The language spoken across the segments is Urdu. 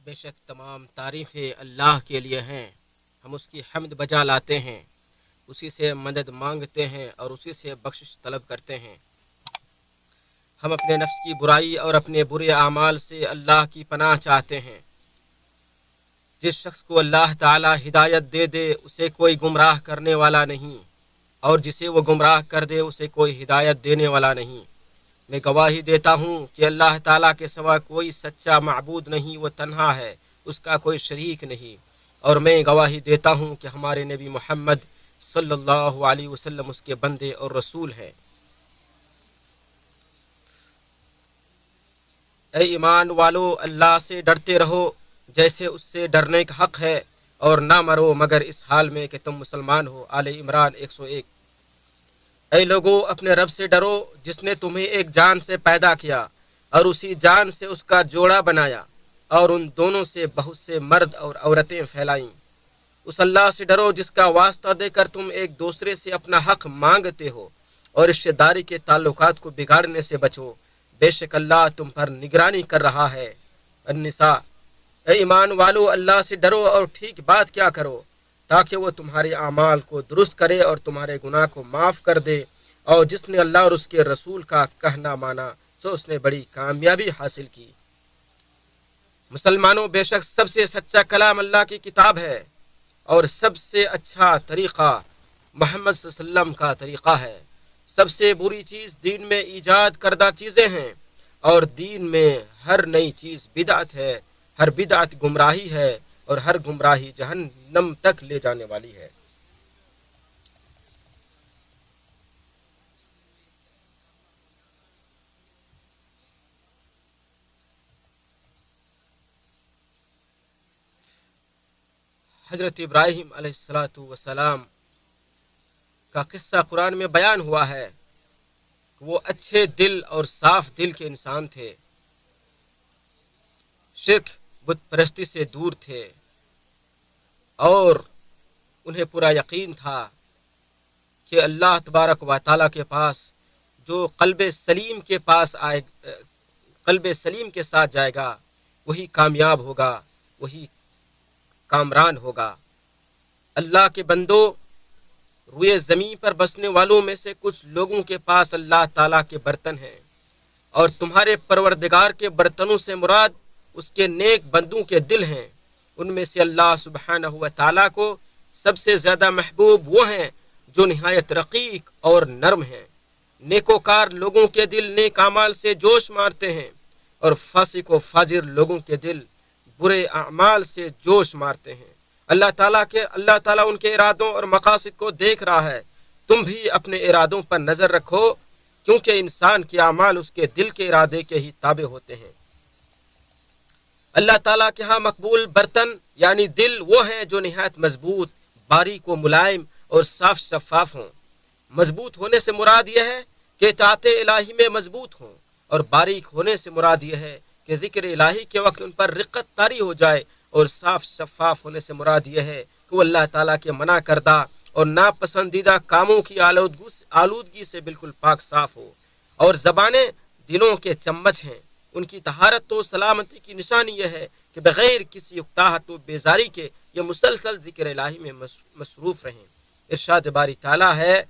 بے شک تمام تعریفیں اللہ کے لیے ہیں۔ ہم اس کی حمد بجا لاتے ہیں، اسی سے مدد مانگتے ہیں اور اسی سے بخشش طلب کرتے ہیں۔ ہم اپنے نفس کی برائی اور اپنے برے اعمال سے اللہ کی پناہ چاہتے ہیں۔ جس شخص کو اللہ تعالی ہدایت دے دے اسے کوئی گمراہ کرنے والا نہیں، اور جسے وہ گمراہ کر دے اسے کوئی ہدایت دینے والا نہیں۔ میں گواہی دیتا ہوں کہ اللہ تعالیٰ کے سوا کوئی سچا معبود نہیں، وہ تنہا ہے، اس کا کوئی شریک نہیں، اور میں گواہی دیتا ہوں کہ ہمارے نبی محمد صلی اللہ علیہ وسلم اس کے بندے اور رسول ہیں۔ اے ایمان والو، اللہ سے ڈرتے رہو جیسے اس سے ڈرنے کا حق ہے، اور نہ مرو مگر اس حال میں کہ تم مسلمان ہو۔ آل عمران 101۔ اے لوگو، اپنے رب سے ڈرو جس نے تمہیں ایک جان سے پیدا کیا اور اسی جان سے اس کا جوڑا بنایا، اور ان دونوں سے بہت سے مرد اور عورتیں پھیلائیں۔ اس اللہ سے ڈرو جس کا واسطہ دے کر تم ایک دوسرے سے اپنا حق مانگتے ہو، اور رشتہ داری کے تعلقات کو بگاڑنے سے بچو، بے شک اللہ تم پر نگرانی کر رہا ہے۔ النساء۔ اے ایمان والو، اللہ سے ڈرو اور ٹھیک بات کیا کرو، تاکہ وہ تمہارے اعمال کو درست کرے اور تمہارے گناہ کو معاف کر دے، اور جس نے اللہ اور اس کے رسول کا کہنا مانا سو اس نے بڑی کامیابی حاصل کی۔ مسلمانوں، بے شک سب سے سچا کلام اللہ کی کتاب ہے، اور سب سے اچھا طریقہ محمد صلی اللہ علیہ وسلم کا طریقہ ہے۔ سب سے بری چیز دین میں ایجاد کردہ چیزیں ہیں، اور دین میں ہر نئی چیز بدعت ہے، ہر بدعت گمراہی ہے، اور ہر گمراہی جہنم تک لے جانے والی ہے۔ حضرت ابراہیم علیہ السلام کا قصہ قرآن میں بیان ہوا ہے کہ وہ اچھے دل اور صاف دل کے انسان تھے، شرک بت پرستی سے دور تھے، اور انہیں پورا یقین تھا کہ اللہ تبارک و تعالیٰ کے پاس جو قلب سلیم کے پاس آئے، قلب سلیم کے ساتھ جائے گا وہی کامیاب ہوگا، وہی کامران ہوگا۔ اللہ کے بندو، روئے زمین پر بسنے والوں میں سے کچھ لوگوں کے پاس اللہ تعالیٰ کے برتن ہیں، اور تمہارے پروردگار کے برتنوں سے مراد اس کے نیک بندوں کے دل ہیں۔ ان میں سے اللہ سبحانہ و تعالیٰ کو سب سے زیادہ محبوب وہ ہیں جو نہایت رقیق اور نرم ہیں۔ نیکوکار لوگوں کے دل نیک اعمال سے جوش مارتے ہیں، اور فاسق و فاجر لوگوں کے دل برے اعمال سے جوش مارتے ہیں۔ اللہ تعالیٰ ان کے ارادوں اور مقاصد کو دیکھ رہا ہے۔ تم بھی اپنے ارادوں پر نظر رکھو، کیونکہ انسان کے اعمال اس کے دل کے ارادے کے ہی تابع ہوتے ہیں۔ اللہ تعالیٰ کے ہاں مقبول برتن یعنی دل وہ ہیں جو نہایت مضبوط، باریک و ملائم اور صاف شفاف ہوں۔ مضبوط ہونے سے مراد یہ ہے کہ اطاعت الہی میں مضبوط ہوں، اور باریک ہونے سے مراد یہ ہے کہ ذکر الہی کے وقت ان پر رقت طاری ہو جائے، اور صاف شفاف ہونے سے مراد یہ ہے کہ وہ اللہ تعالیٰ کے منع کردہ اور ناپسندیدہ کاموں کی آلودگی سے بالکل پاک صاف ہو۔ اور زبانیں دلوں کے چمچ ہیں، ان کی طہارت و سلامتی کی نشانی یہ ہے کہ بغیر کسی اکتاہٹ و بیزاری کے یہ مسلسل ذکر الہی میں مصروف رہیں۔ ارشاد باری تعالیٰ ہے،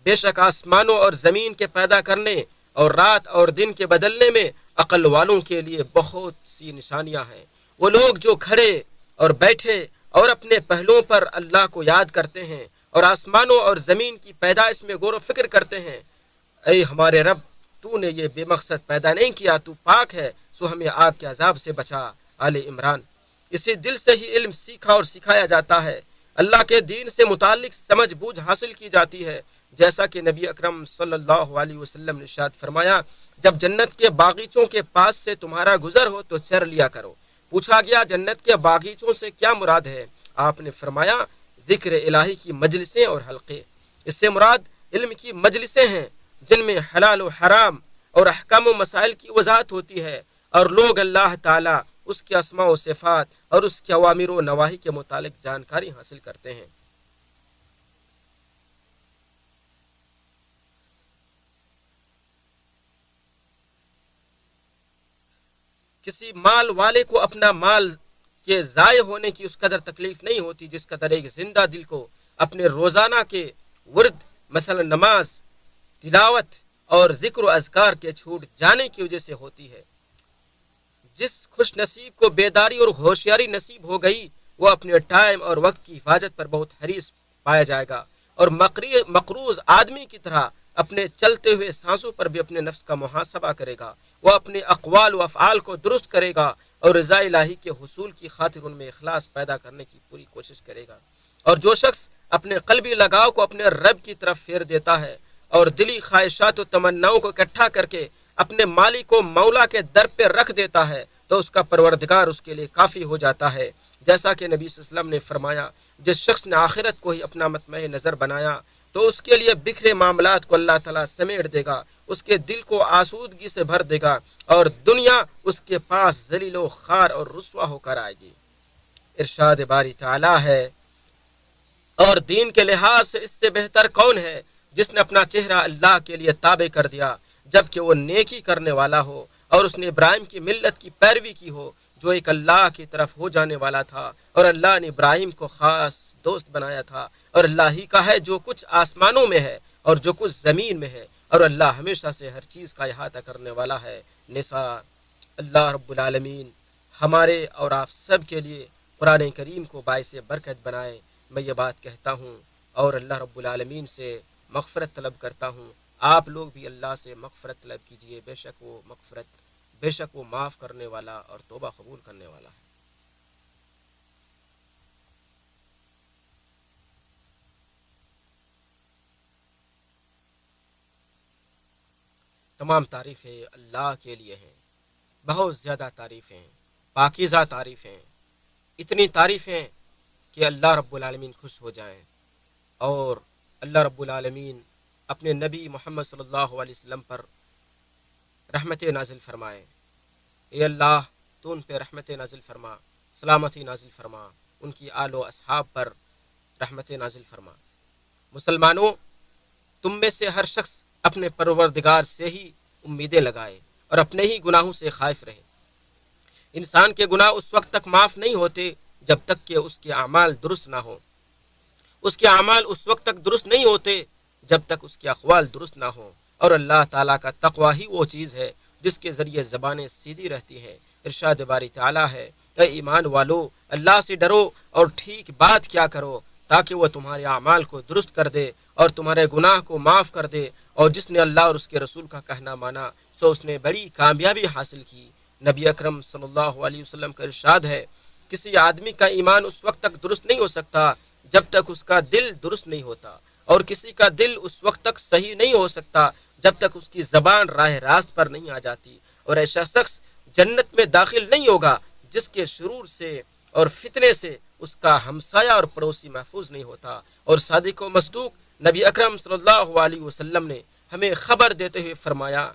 بے شک آسمانوں اور زمین کے پیدا کرنے اور رات اور دن کے بدلنے میں عقل والوں کے لیے بہت سی نشانیاں ہیں۔ وہ لوگ جو کھڑے اور بیٹھے اور اپنے پہلوؤں پر اللہ کو یاد کرتے ہیں، اور آسمانوں اور زمین کی پیدائش میں غور و فکر کرتے ہیں۔ اے ہمارے رب، تو نے یہ بے مقصد پیدا نہیں کیا، تو پاک ہے، سو ہمیں آگ کے عذاب سے بچا۔ آل عمران۔ اسی دل سے ہی علم سیکھا اور سکھایا جاتا ہے، اللہ کے دین سے متعلق سمجھ بوجھ حاصل کی جاتی ہے، جیسا کہ نبی اکرم صلی اللہ علیہ وسلم نے ارشاد فرمایا، جب جنت کے باغیچوں کے پاس سے تمہارا گزر ہو تو چر لیا کرو۔ پوچھا گیا جنت کے باغیچوں سے کیا مراد ہے؟ آپ نے فرمایا ذکر الہی کی مجلسیں اور حلقے۔ اس سے مراد علم کی مجلسیں ہیں جن میں حلال و حرام اور احکام و مسائل کی وضاحت ہوتی ہے، اور لوگ اللہ تعالیٰ، اس کے اسماء و صفات اور اس کے اوامر و نواہی کے متعلق جانکاری حاصل کرتے ہیں۔ کسی مال والے کو اپنا مال کہ ضائع ہونے کی اس قدر تکلیف نہیں ہوتی جس قدر ایک زندہ دل کو اپنے روزانہ کے ورد مثلا نماز، تلاوت اور ذکر و اذکار کے چھوٹ جانے کی وجہ سے ہوتی ہے۔ جس خوش نصیب کو بیداری اور ہوشیاری نصیب ہو گئی وہ اپنے ٹائم اور وقت کی حفاظت پر بہت حریص پایا جائے گا، اور مقروض آدمی کی طرح اپنے چلتے ہوئے سانسوں پر بھی اپنے نفس کا محاسبہ کرے گا۔ وہ اپنے اقوال و افعال کو درست کرے گا اور رضا الہی کے حصول کی خاطر ان میں اخلاص پیدا کرنے کی پوری کوشش کرے گا۔ اور جو شخص اپنے قلبی لگاؤ کو اپنے رب کی طرف پھیر دیتا ہے اور دلی خواہشات و تمناؤں کو اکٹھا کر کے اپنے مالک و مولا کے در پہ رکھ دیتا ہے تو اس کا پروردگار اس کے لیے کافی ہو جاتا ہے، جیسا کہ نبی صلی اللہ علیہ وسلم نے فرمایا جس شخص نے آخرت کو ہی اپنا مطمع نظر بنایا تو اس کے لیے بکھرے معاملات کو اللہ تعالیٰ سمیٹ دے گا، اس کے دل کو آسودگی سے بھر دے گا اور دنیا اس کے پاس ذلیل و خوار اور رسوا ہو کر آئے گی۔ ارشاد باری تعالیٰ ہے، اور دین کے لحاظ سے اس سے بہتر کون ہے جس نے اپنا چہرہ اللہ کے لیے تابع کر دیا جبکہ وہ نیکی کرنے والا ہو، اور اس نے ابراہیم کی ملت کی پیروی کی ہو جو ایک اللہ کی طرف ہو جانے والا تھا، اور اللہ نے ابراہیم کو خاص دوست بنایا تھا، اور اللہ ہی کا ہے جو کچھ آسمانوں میں ہے اور جو کچھ زمین میں ہے، اور اللہ ہمیشہ سے ہر چیز کا احاطہ کرنے والا ہے۔ نساء۔ اللہ رب العالمین ہمارے اور آپ سب کے لیے قرآن کریم کو باعث برکت بنائے۔ میں یہ بات کہتا ہوں اور اللہ رب العالمین سے مغفرت طلب کرتا ہوں، آپ لوگ بھی اللہ سے مغفرت طلب کیجئے، بے شک وہ معاف کرنے والا اور توبہ قبول کرنے والا ہے۔ تمام تعریفیں اللہ کے لیے ہیں، بہت زیادہ تعریفیں، پاکیزہ تعریفیں، اتنی تعریفیں کہ اللہ رب العالمین خوش ہو جائیں، اور اللہ رب العالمین اپنے نبی محمد صلی اللہ علیہ وسلم پر رحمت نازل فرمائے۔ اے اللہ تو ان پہ رحمت نازل فرما، سلامتی نازل فرما، ان کی آل و اصحاب پر رحمت نازل فرما۔ مسلمانوں، تم میں سے ہر شخص اپنے پروردگار سے ہی امیدیں لگائے اور اپنے ہی گناہوں سے خائف رہے۔ انسان کے گناہ اس وقت تک معاف نہیں ہوتے جب تک کہ اس کے اعمال درست نہ ہوں، اس کے اعمال اس وقت تک درست نہیں ہوتے جب تک اس کے اقوال درست نہ ہوں، اور اللہ تعالیٰ کا تقوی ہی وہ چیز ہے جس کے ذریعے زبانیں سیدھی رہتی ہیں۔ ارشاد باری تعالیٰ ہے، اے ایمان والو اللہ سے ڈرو اور ٹھیک بات کیا کرو تاکہ وہ تمہارے اعمال کو درست کر دے اور تمہارے گناہ کو معاف کر دے، اور جس نے اللہ اور اس کے رسول کا کہنا مانا سو اس نے بڑی کامیابی حاصل کی۔ نبی اکرم صلی اللہ علیہ وسلم کا ارشاد ہے، کسی آدمی کا ایمان اس وقت تک درست نہیں ہو سکتا جب تک اس کا دل درست نہیں ہوتا، اور کسی کا دل اس وقت تک صحیح نہیں ہو سکتا جب تک اس کی زبان راہ راست پر نہیں آ جاتی، اور ایسا شخص جنت میں داخل نہیں ہوگا جس کے شرور سے اور فتنے سے اس کا ہمسایہ اور پڑوسی محفوظ نہیں ہوتا۔ اور صادق و مصدوق نبی اکرم صلی اللہ علیہ وسلم نے ہمیں خبر دیتے ہوئے فرمایا،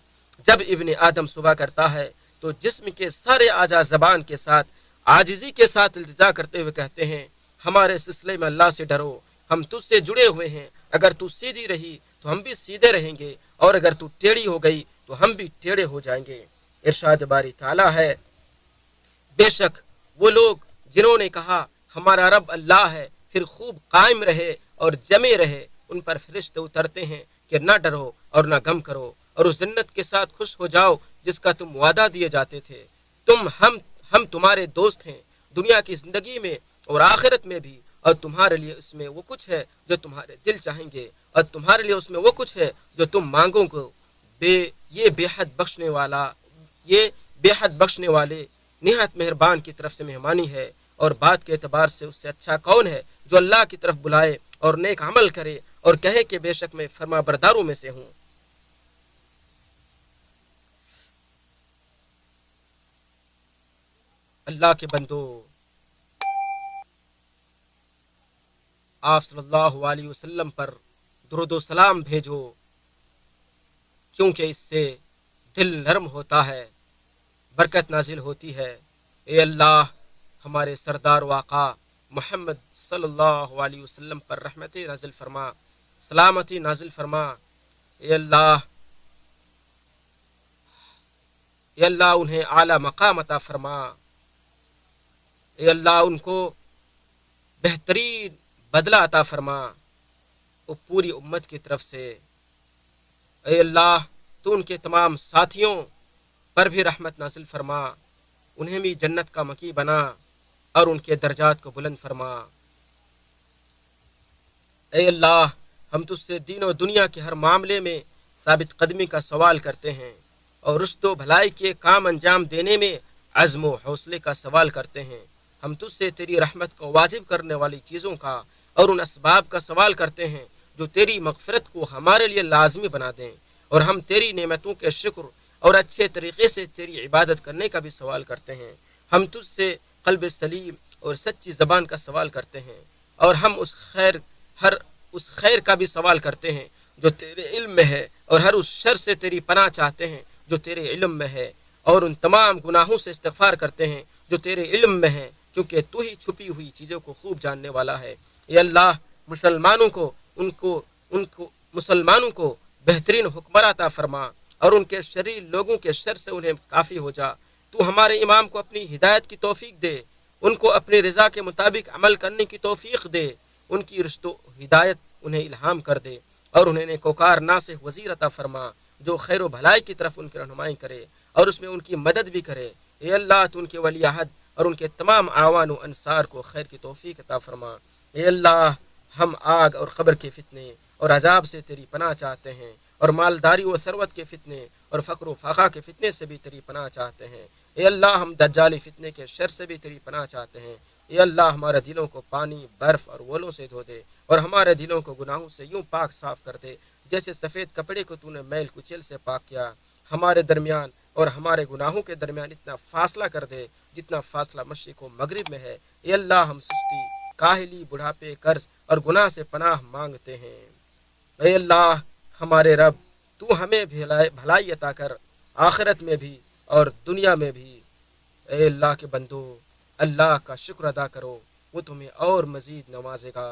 جب ابن آدم صبح کرتا ہے تو جسم کے سارے اعضاء زبان کے ساتھ عاجزی کے ساتھ التجا کرتے ہوئے کہتے ہیں، ہمارے سلسلے میں اللہ سے ڈرو، ہم تجھ سے جڑے ہوئے ہیں، اگر تو سیدھی رہی تو ہم بھی سیدھے رہیں گے، اور اگر تو ٹیڑھی ہو گئی تو ہم بھی ٹیڑھے ہو جائیں گے۔ ارشاد باری تعالیٰ ہے، بے شک وہ لوگ جنہوں نے کہا ہمارا رب اللہ ہے پھر خوب قائم رہے اور جمے رہے، ان پر فرشتے اترتے ہیں کہ نہ ڈرو اور نہ غم کرو، اور اس جنت کے ساتھ خوش ہو جاؤ جس کا تم وعدہ دیے جاتے تھے۔ ہم تمہارے دوست ہیں دنیا کی زندگی میں اور آخرت میں بھی، اور تمہارے لیے اس میں وہ کچھ ہے جو تمہارے دل چاہیں گے، اور تمہارے لیے اس میں وہ کچھ ہے جو تم مانگو گے۔ یہ بے حد بخشنے والے نہایت مہربان کی طرف سے مہمانی ہے، اور بات کے اعتبار سے اس سے اچھا کون ہے جو اللہ کی طرف بلائے اور نیک عمل کرے اور کہے کہ بے شک میں فرما برداروں میں سے ہوں۔ اللہ کے بندو، آپ صلی اللہ علیہ وسلم پر درود و سلام بھیجو، کیونکہ اس سے دل نرم ہوتا ہے، برکت نازل ہوتی ہے۔ اے اللہ ہمارے سردار و آقا محمد صلی اللہ علیہ وسلم پر رحمت نازل فرما، سلامتی نازل فرما۔ اے اللہ انہیں اعلیٰ مقام عطا فرما۔ اے اللہ ان کو بہترین بدلہ عطا فرما وہ پوری امت کی طرف سے۔ اے اللہ تو ان کے تمام ساتھیوں پر بھی رحمت نازل فرما، انہیں بھی جنت کا مکی بنا اور ان کے درجات کو بلند فرما۔ اے اللہ ہم تجھ سے دین و دنیا کے ہر معاملے میں ثابت قدمی کا سوال کرتے ہیں اور رشد و بھلائی کے کام انجام دینے میں عزم و حوصلے کا سوال کرتے ہیں۔ ہم تجھ سے تیری رحمت کو واجب کرنے والی چیزوں کا اور ان اسباب کا سوال کرتے ہیں جو تیری مغفرت کو ہمارے لیے لازمی بنا دیں، اور ہم تیری نعمتوں کے شکر اور اچھے طریقے سے تیری عبادت کرنے کا بھی سوال کرتے ہیں۔ ہم تجھ سے قلب سلیم اور سچی زبان کا سوال کرتے ہیں، اور ہم اس خیر کا بھی سوال کرتے ہیں جو تیرے علم میں ہے، اور ہر اس شر سے تیری پناہ چاہتے ہیں جو تیرے علم میں ہے، اور ان تمام گناہوں سے استغفار کرتے ہیں جو تیرے علم میں ہے، کیونکہ تو ہی چھپی ہوئی چیزوں کو خوب جاننے والا ہے۔ اے اللہ مسلمانوں کو بہترین حکمراں عطا فرما، اور ان کے شریر لوگوں کے شر سے انہیں کافی ہو جا۔ تو ہمارے امام کو اپنی ہدایت کی توفیق دے، ان کو اپنی رضا کے مطابق عمل کرنے کی توفیق دے، ان کی رشد و ہدایت انہیں الہام کر دے، اور انہیں نیکوکار ناصح وزیر عطا فرما جو خیر و بھلائی کی طرف ان کی رہنمائی کرے اور اس میں ان کی مدد بھی کرے۔ اے اللہ تو ان کے ولی عہد اور ان کے تمام اعوان و انصار کو خیر کی توفیق عطا فرما۔ اے اللہ ہم آگ اور قبر کے فتنے اور عذاب سے تیری پناہ چاہتے ہیں، اور مالداری و ثروت کے فتنے اور فقر و فاقہ کے فتنے سے بھی تیری پناہ چاہتے ہیں۔ اے اللہ ہم دجالی فتنے کے شر سے بھی تیری پناہ چاہتے ہیں۔ اے اللہ ہمارے دلوں کو پانی، برف اور اولوں سے دھو دے، اور ہمارے دلوں کو گناہوں سے یوں پاک صاف کر دے جیسے سفید کپڑے کو تو نے میل کچیل سے پاک کیا۔ ہمارے درمیان اور ہمارے گناہوں کے درمیان اتنا فاصلہ کر دے جتنا فاصلہ مشرق و مغرب میں ہے۔ اے اللہ ہم سستی، کاہلی، بڑھاپے، قرض اور گناہ سے پناہ مانگتے ہیں۔ اے اللہ ہمارے رب تو ہمیں بھلائی عطا کر، آخرت میں بھی اور دنیا میں بھی۔ اے اللہ کے بندو، اللہ کا شکر ادا کرو، وہ تمہیں اور مزید نوازے گا۔